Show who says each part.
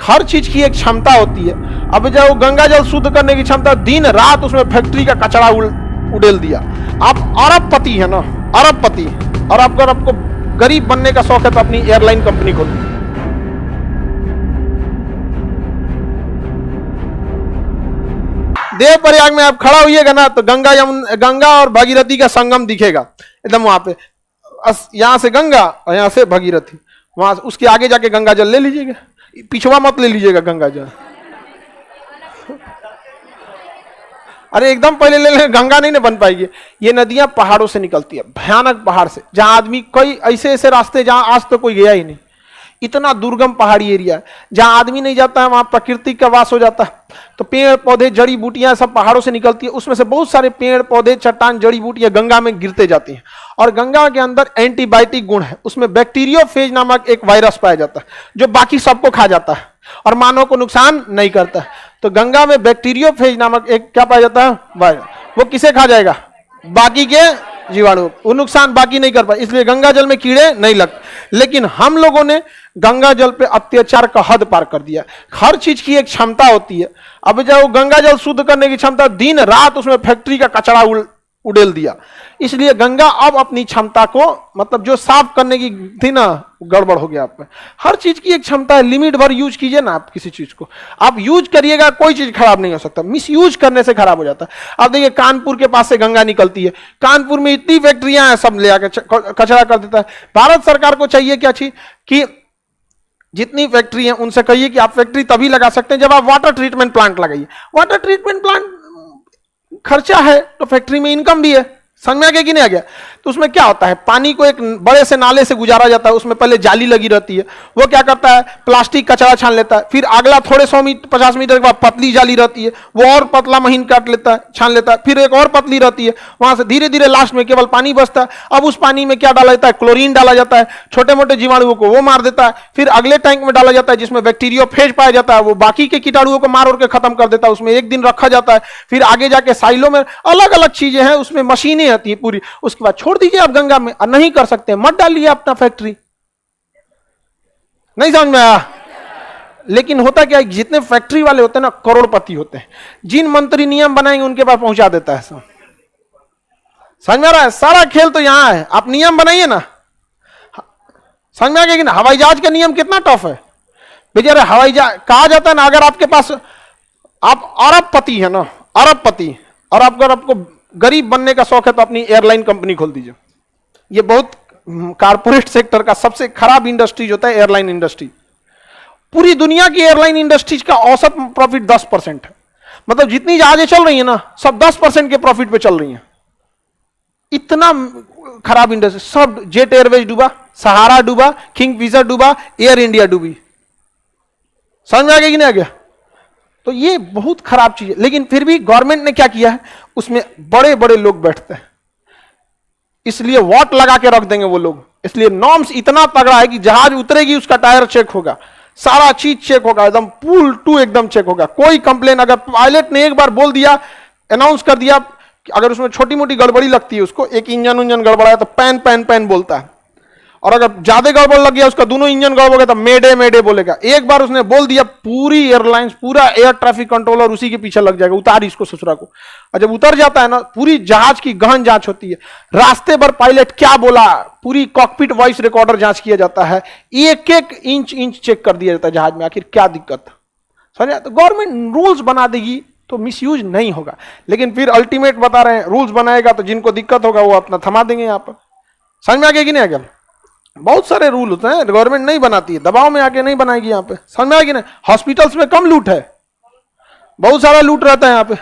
Speaker 1: हर चीज की एक क्षमता होती है। अब जब वो गंगा जल शुद्ध करने की क्षमता, दिन रात उसमें फैक्ट्री का कचरा उड़ेल दिया। आप अरबपति है ना, अरबपति, और अगर आपको गरीब बनने का शौक है तो अपनी एयरलाइन कंपनी खोल। देवप्रयाग में आप खड़ा होइएगा ना तो गंगा और भागीरथी का संगम दिखेगा एकदम वहां पे। यहां से गंगा और यहां से भागीरथी, वहां उसके आगे जाके गंगा जल ले लीजिएगा, पिछवा मत ले लीजिएगा गंगा जल। अरे एकदम पहले ले लें, गंगा नहीं ना बन पाएगी। ये नदियां पहाड़ों से निकलती है, भयानक पहाड़ से, जहां आदमी कई ऐसे रास्ते जहां आज तो कोई गया ही नहीं। इतना दुर्गम पहाड़ी एरिया है जहां आदमी नहीं जाता है, वहां प्रकृति का वास हो जाता है। तो पेड़ पौधे जड़ी बूटियां सब पहाड़ों से निकलती है, उसमें से बहुत सारे पेड़ पौधे चट्टान जड़ी बूटियां गंगा में गिरते जाती हैं। और गंगा के अंदर एंटीबायोटिक गुण है, उसमें बैक्टीरियोफेज नामक एक वायरस पाया जाता है जो बाकी सबको खा जाता है और मानव को नुकसान नहीं करता है। तो गंगा में बैक्टीरियोफेज नामक एक क्या पाया जाता है वायरस, वो किसे खा जाएगा, बाकी के जीवाणु, वो नुकसान बाकी नहीं कर पाए, इसलिए गंगा जल में कीड़े नहीं लगते। लेकिन हम लोगों ने गंगा जल पे अत्याचार का हद पार कर दिया। हर चीज की एक क्षमता होती है। अब जब वो गंगा जल शुद्ध करने की क्षमता, दिन रात उसमें फैक्ट्री का कचरा उड़ेल दिया, इसलिए गंगा अब अपनी क्षमता को, मतलब जो साफ करने की थी ना, गड़बड़ हो गया आप में। हर चीज की एक क्षमता है, लिमिट भर यूज कीजिए ना आप किसी चीज को, आप यूज करिएगा कोई चीज खराब नहीं हो सकता, मिस यूज करने से खराब हो जाता है। अब देखिए कानपुर के पास से गंगा निकलती है, कानपुर में इतनी फैक्ट्रियां हैं, सब ले आकर कचरा कर देता है। भारत सरकार को चाहिए क्या अच्छी कि जितनी फैक्ट्री है उनसे कहिए कि आप फैक्ट्री तभी लगा सकते हैं जब आप वाटर ट्रीटमेंट प्लांट लगाइए। वाटर ट्रीटमेंट प्लांट खर्चा है तो फैक्ट्री में इनकम भी है, समझ में आ गया कि नहीं आ गया। तो उसमें क्या होता है, पानी को एक बड़े से नाले से गुजारा जाता है, उसमें पहले जाली लगी रहती है, वो क्या करता है प्लास्टिक कचरा छान लेता है, फिर अगला थोड़े 100-50 मीटर के बाद पतली जाली रहती है, वो और पतला महीन काट लेता है, छान लेता है, फिर एक और पतली रहती है, वहां से धीरे धीरे लास्ट में केवल पानी बचता है। अब उस पानी में क्या डाला जाता है, क्लोरीन डाला जाता है, छोटे मोटे जीवाणुओं को वो मार देता है। फिर अगले टैंक में डाला जाता है जिसमें बैक्टीरियोफेज पाया जाता है, वो बाकी के कीटाणुओं को मार के खत्म कर देता है, उसमें एक दिन रखा जाता है। फिर आगे जाके साइलों में अलग अलग चीजें हैं, उसमें मशीनें आती है पूरी, उसके बाद छोड़ दीजिए आप गंगा में। और नहीं कर सकते मत डालिए अपना फैक्ट्री, नहीं समझ में आया। लेकिन होता क्या है, जितने फैक्ट्री वाले होते हैं ना करोड़पति होते हैं, जिन मंत्री नियम बनाएंगे उनके पास पहुंचा देता है सब। समझ में आ रहा है, सारा खेल तो यहां है, आप नियम बनाइए ना। समझ में आ गया कि ना, हवाई जहाज का नियम कितना टफ है बेचारे। हवाई जहाज कहा जाता है ना, अगर आपके पास आप अरबपति है ना, अरबपति, और आपको गरीब बनने का शौक है तो अपनी एयरलाइन कंपनी खोल दीजिए। ये बहुत कारपोरेट सेक्टर का सबसे खराब इंडस्ट्रीज होता है एयरलाइन इंडस्ट्री। पूरी दुनिया की एयरलाइन इंडस्ट्रीज का औसत प्रॉफिट 10% है, मतलब जितनी जहाजें चल रही है ना सब 10% के प्रॉफिट पे चल रही हैं। इतना खराब इंडस्ट्री, सब जेट एयरवेज डूबा, सहारा डूबा, किंग फिशर डूबा, एयर इंडिया डूबी। समझ में आ गया कि नहीं आ गया। तो ये बहुत खराब चीज है, लेकिन फिर भी गवर्नमेंट ने क्या किया है, उसमें बड़े बड़े लोग बैठते हैं, इसलिए वॉट लगा के रख देंगे वो लोग। इसलिए नॉर्म्स इतना तगड़ा है कि जहाज उतरेगी उसका टायर चेक होगा, सारा चीज चेक होगा, एकदम पुल टू एकदम चेक होगा। कोई कंप्लेन, अगर पायलट ने एक बार बोल दिया, अनाउंस कर दिया कि अगर उसमें छोटी मोटी गड़बड़ी लगती है, उसको एक इंजन गड़बड़ा तो पैन पैन पैन बोलता है, और अगर ज्यादा गड़बड़ लग गया, उसका दोनों इंजन गड़बड़ हो गया तो मेडे मेडे बोलेगा। एक बार उसने बोल दिया, पूरी एयरलाइंस, पूरा एयर ट्रैफिक कंट्रोलर उसी के पीछे लग जाएगा, उतार इसको ससुरा को। और जब उतर जाता है ना, पूरी जहाज की गहन जांच होती है, रास्ते भर पायलट क्या बोला, पूरी कॉकपिट वॉइस रिकॉर्डर जांच किया जाता है, एक एक इंच चेक कर दिया जाता है जहाज में आखिर क्या दिक्कत। समझा। तो गवर्नमेंट रूल्स बना देगी तो मिसयूज नहीं होगा, लेकिन फिर अल्टीमेट बता रहे हैं, रूल्स बनाएगा तो जिनको दिक्कत होगा वो अपना थमा देंगे। यहाँ पर समझ में आ गया कि नहीं आ गया। बहुत सारे रूल होते हैं, गवर्नमेंट नहीं बनाती है, दबाव में आके नहीं बनाएगी। यहाँ पे समझ में आएगी ना। हॉस्पिटल्स में कम लूट है, बहुत सारा लूट रहता है यहाँ पे।